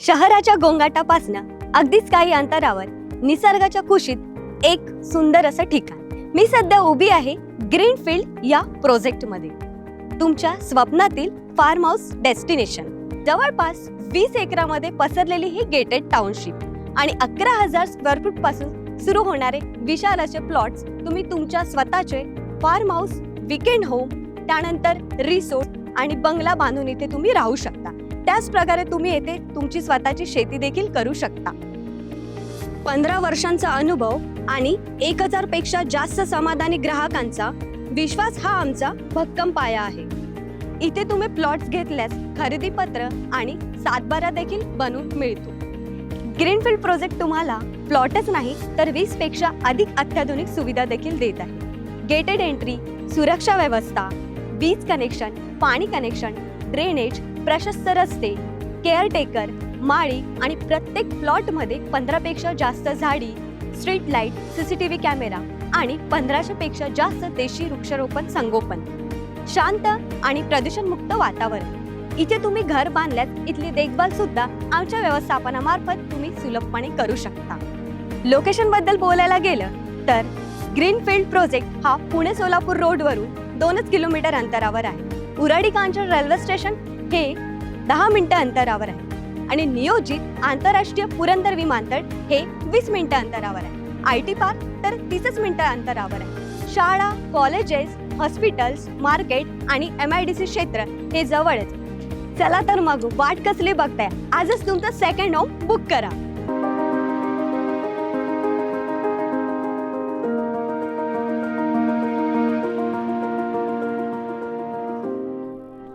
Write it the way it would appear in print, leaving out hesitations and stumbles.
शहराच्या गोंगाटापासून अगदीच काही अंतरावर निसर्गाच्या कुशीत एक सुंदर असं ठिकाण. मी सध्या उभी आहे ग्रीनफील्ड या प्रोजेक्ट मध्ये. तुमच्या स्वप्नातील फार्म हाऊस डेस्टिनेशन. जवळपास 20 एकरामध्ये पसरलेली ही गेटेड टाउनशिप आणि 11,000 स्क्वेअर फूट पासून सुरू होणारे विशाल असे प्लॉट्स. तुम्ही तुमच्या स्वतःचे फार्म हाऊस, वीकेंड होम, त्यानंतर रिसोर्ट आणि बंगला बांधून इथे तुम्ही राहू शकता. त्याच प्रकारे तुम्ही येथे तुमची स्वतःची शेती देखील करू शकता. 15 वर्षांचा अनुभव आणि 1000 पेक्षा जास्त समाधानी ग्राहकांचा विश्वास हा आमचा भक्कम पाया आहे. इथे तुम्ही प्लॉट्स घेतल्यास खरेदी पत्र आणि सातबारा देखील बनवून मिळतो. ग्रीनफील्ड प्रोजेक्ट तुम्हाला प्लॉटच नाही तर 20 पेक्षा अधिक अत्याधुनिक सुविधा देखील देत आहे. गेटेड एंट्री, सुरक्षा व्यवस्था, वीज कनेक्शन, पाणी कनेक्शन, ड्रेनेज, प्रशस्त रस्ते, केअरटेकर, माळी आणि प्रत्येक प्लॉटमध्ये 15 पेक्षा जास्त झाडी, स्ट्रीट लाईट, सीसीटीव्ही कॅमेरा आणि 1500 पेक्षा जास्त देशी वृक्षारोपण संगोपन. शांत आणि प्रदूषणमुक्त वातावरण. इथे तुम्ही घर बांधल्यास इथली देखभाल सुद्धा आमच्या व्यवस्थापनामार्फत तुम्ही सुलभपणे करू शकता. लोकेशन बद्दल बोलायला गेलं तर ग्रीनफील्ड प्रोजेक्ट हा पुणे सोलापूर रोडवरून 2 किलोमीटर अंतरावर आहे. उराडी कांचन रेल्वे स्टेशन हे 10 मिनिटं अंतरावर आहे आणि नियोजित आंतरराष्ट्रीय पुरंदर विमानतळ हे 20 मिनिटं अंतरावर आहे. IT पार्क तर 30 मिनिटं अंतरावर आहे. शाळा, कॉलेजेस, हॉस्पिटल्स, मार्केट आणि MIDC क्षेत्र हे जवळच. चला तर मग वाट कसली बघताय, आजच तुमचं सेकंड होम बुक करा.